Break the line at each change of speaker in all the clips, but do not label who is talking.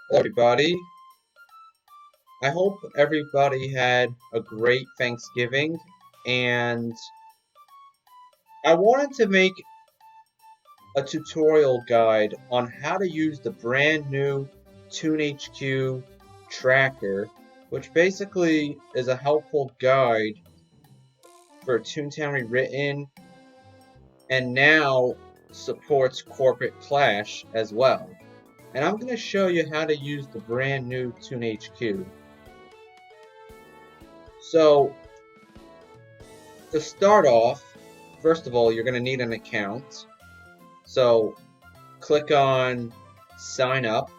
Hello, everybody. I hope everybody had a great Thanksgiving, and I wanted to make a tutorial guide on how to use the brand new ToonHQ tracker, which basically is a helpful guide for Toontown Rewritten, and now supports Corporate Clash as well. And I'm going to show you how to use the brand new ToonHQ. So, to start off, first of all, you're going to need an account. So click on sign up.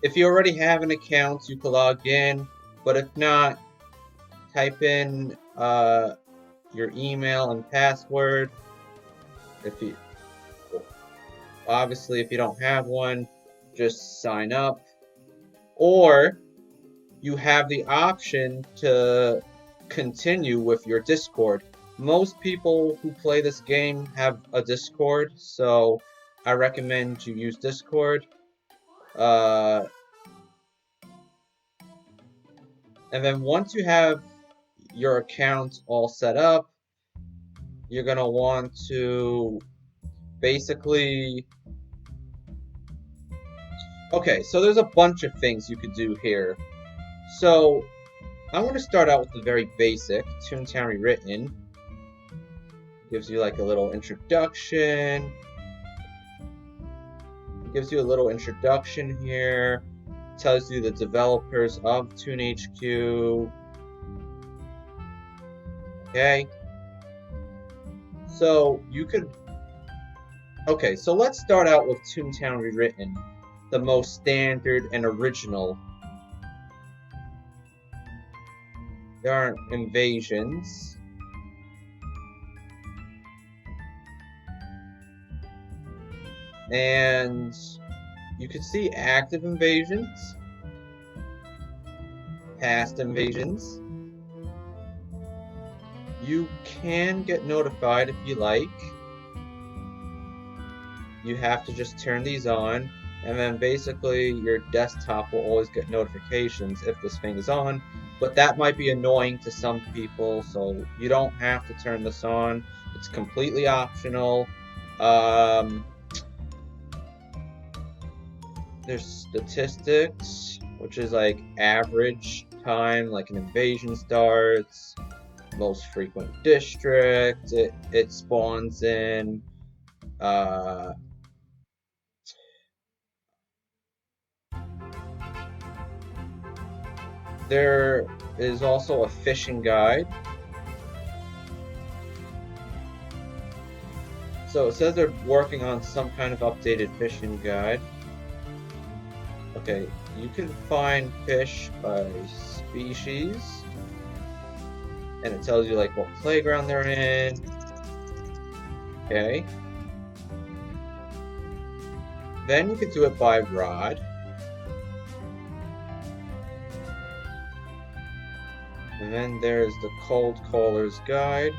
If you already have an account, you can log in, but if not, type in your email and password. Obviously, if you don't have one, just sign up. Or you have the option to continue with your Discord. Most people who play this game have a Discord, so I recommend you use Discord. And then once you have your account all set up, you're going to want to basically... Okay, so there's a bunch of things you could do here. So I'm going to start out with the very basic, Toontown Rewritten. Gives you like a little introduction. Gives you a little introduction here. Tells you the developers of ToonHQ. Okay. So you could... Okay, so let's start out with Toontown Rewritten, the most standard and original. There aren't invasions. And you can see active invasions, past invasions. You can get notified if you like. You have to just turn these on, and then basically your desktop will always get notifications if this thing is on, but that might be annoying to some people, so you don't have to turn this on. It's completely optional. There's statistics, which is like average time like an invasion starts, most frequent district it spawns in, there is also a fishing guide. So it says they're working on some kind of updated fishing guide. Okay, you can find fish by species, and it tells you like what playground they're in. Okay. Then you could do it by rod. And then there's the Cold Caller's Guide.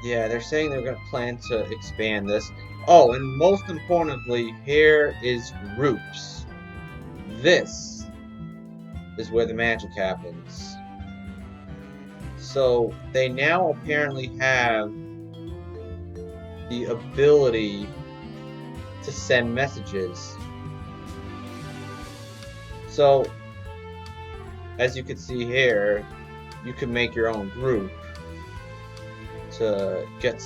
Yeah, they're saying they're going to plan to expand this. Oh, and most importantly, here is groups. This is where the magic happens. So they now apparently have the ability to send messages. So, as you can see here, you can make your own group to get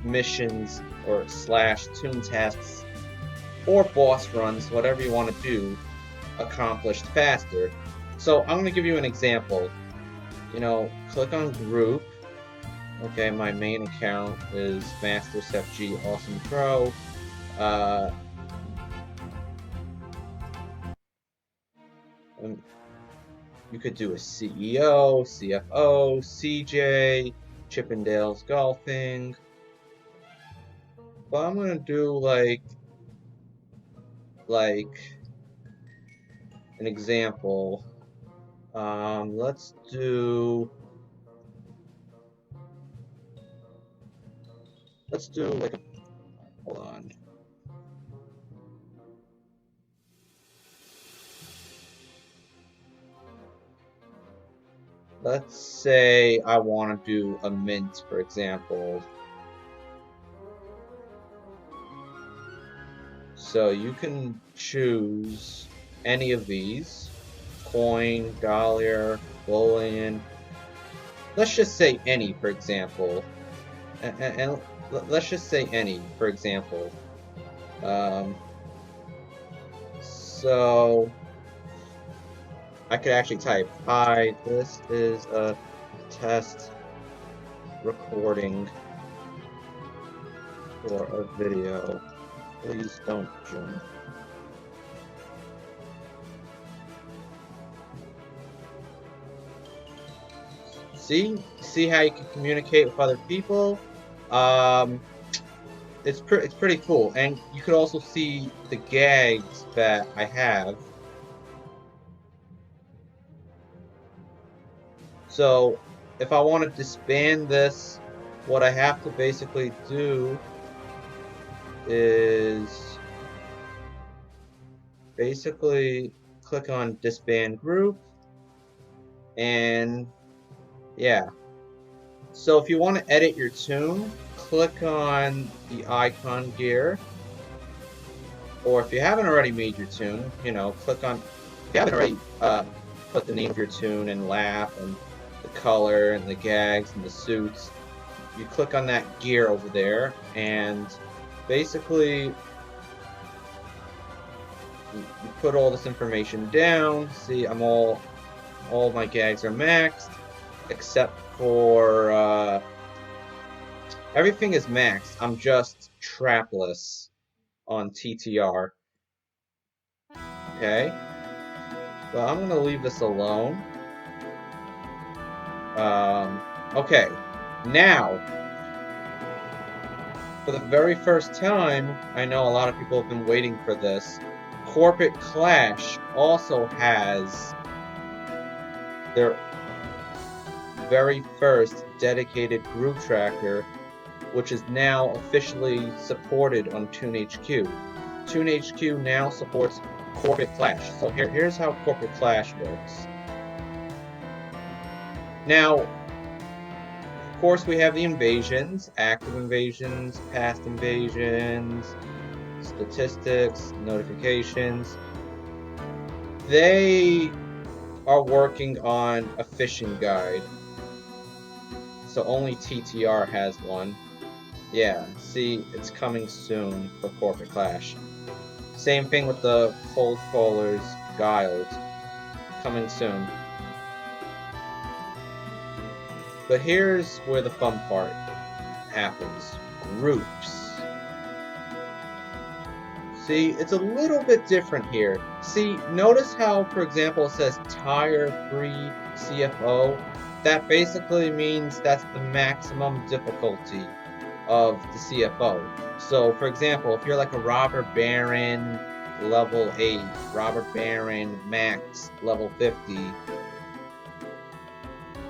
missions or slash toon tasks or boss runs, whatever you want to do, accomplished faster. So I'm going to give you an example. You know, click on group. Okay, my main account is MastersFG Awesome Pro. You could do a CEO, CFO, CJ, Chippendale's Golfing. But I'm gonna do like an example. Let's do let's do like a, hold on. Let's say I want to do a mint, for example. So you can choose any of these. Coin, dollar, bullion. Let's just say any, for example. And let's just say any, for example. So I could actually type, hi, this is a test recording for a video. Please don't join. See how you can communicate with other people. It's pretty cool, and you could also see the gags that I have. So if I want to disband this, what I have to basically do is basically click on disband group, and yeah. So if you want to edit your Toon, click on the icon gear, or if you haven't already made your Toon, you know, click on, if you haven't already put the name of your Toon and laugh and the color and the gags and the suits, you click on that gear over there, and basically you put all this information down. See, I'm all my gags are maxed, except for everything is maxed. I'm just trapless on TTR. Okay, well, I'm gonna leave this alone. Okay, now for the very first time, I know a lot of people have been waiting for this. Corporate Clash also has their very first dedicated group tracker, which is now officially supported on ToonHQ. ToonHQ now supports Corporate Clash. So here's how Corporate Clash works. Now, of course, we have the invasions, active invasions, past invasions, statistics, notifications. They are working on a fishing guide. So only TTR has one. Yeah, see, it's coming soon for Corporate Clash. Same thing with the Cold Callers Guild. Coming soon. But here's where the fun part happens. Groups. See, it's a little bit different here. See, notice how, for example, it says Tier 3 CFO. That basically means that's the maximum difficulty of the CFO. So, for example, if you're like a Robber Baron level 8, Robber Baron max level 50,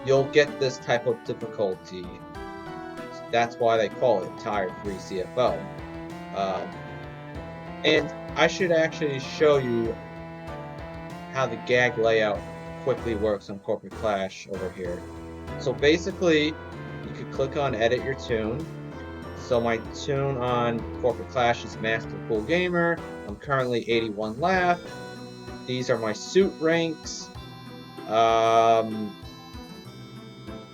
you'll get this type of difficulty. That's why they call it Tier 3 CFO. And I should actually show you how the gag layout quickly works on Corporate Clash over here. So basically, you could click on Edit Your Toon. So my Toon on Corporate Clash is Master Cool Gamer. I'm currently 81 Laugh. These are my suit ranks.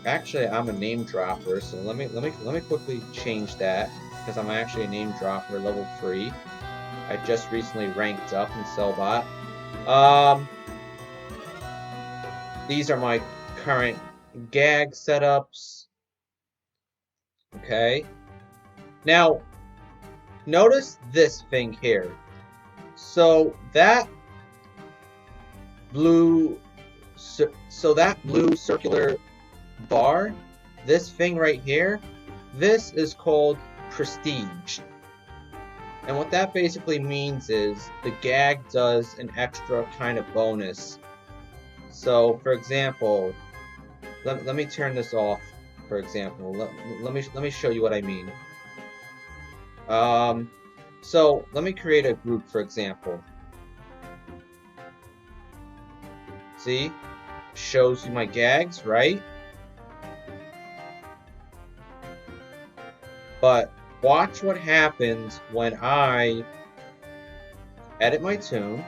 Actually, I'm a name dropper, so let me quickly change that, because I'm actually a name dropper level 3. I just recently ranked up in Sellbot. These are my current gag setups. Okay. Now, notice this thing here. So that blue circular bar, this thing right here, this is called prestige. And what that basically means is the gag does an extra kind of bonus. So, for example, let me turn this off. For example, let me show you what I mean. So let me create a group, for example. See? Shows you my gags, right? But watch what happens when I edit my toon,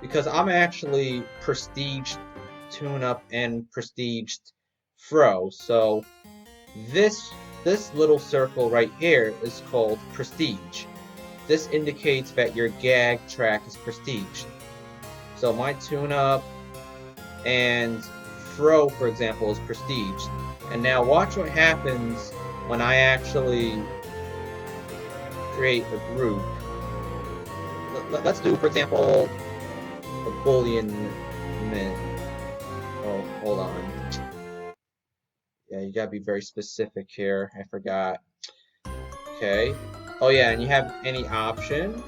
because I'm actually prestiged tune up and prestiged fro. So this little circle right here is called prestige. This indicates that your gag track is prestige. So my tune up and fro, for example, is prestige. And now watch what happens when I actually create a group. Let's do, for example, a Boolean min. Oh, hold on. Yeah, you gotta be very specific here. I forgot. Okay. Oh yeah, and you have any option.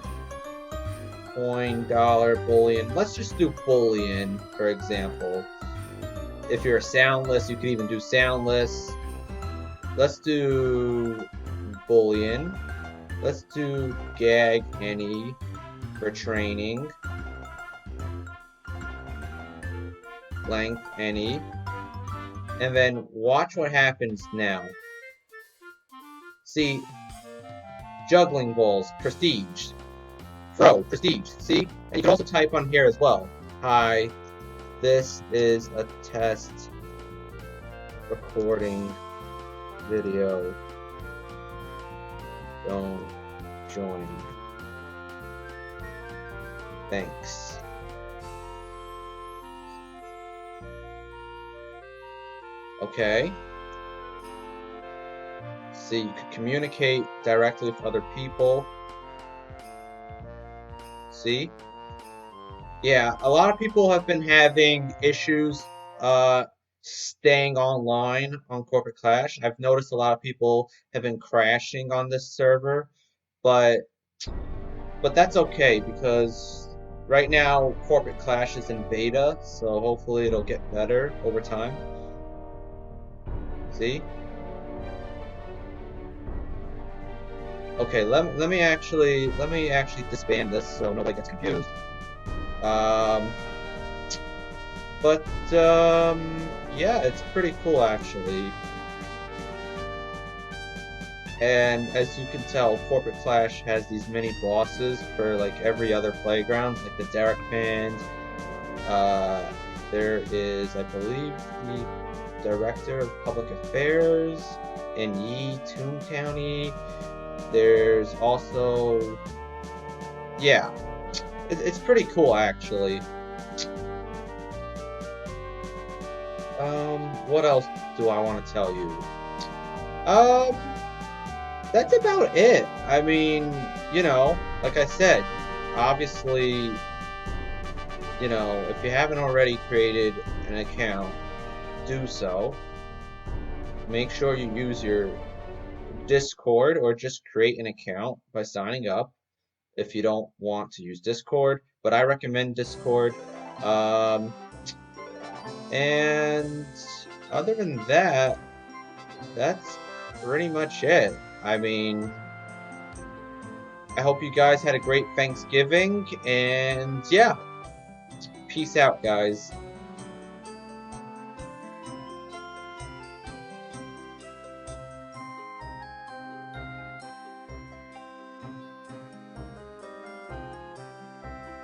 Coin, dollar, Boolean. Let's just do Boolean, for example. If you're a soundless, you could even do soundless. Let's do Boolean. Let's do gag any for training. Length any. And then watch what happens now. See, juggling balls, prestige. Fro, prestige. See? And you can also type on here as well. Hi, this is a test recording video. Don't join. Thanks. Okay. See, you can communicate directly with other people. See? Yeah, a lot of people have been having issues staying online on Corporate Clash. I've noticed a lot of people have been crashing on this server, but that's okay because right now Corporate Clash is in beta, so hopefully it'll get better over time. See? Okay, let me actually disband this so nobody gets confused. Yeah, it's pretty cool actually. And as you can tell, Corporate Clash has these mini bosses for like every other playground, like the Derek Band. There is, I believe, the Director of Public Affairs in Toontown. There's also, yeah, it's pretty cool actually. What else do I want to tell you? That's about it. I mean, you know, like I said, obviously, you know, if you haven't already created an account, do so. Make sure you use your Discord or just create an account by signing up if you don't want to use Discord, but I recommend Discord. And other than that, that's pretty much it. I mean, I hope you guys had a great Thanksgiving, and yeah, peace out, guys.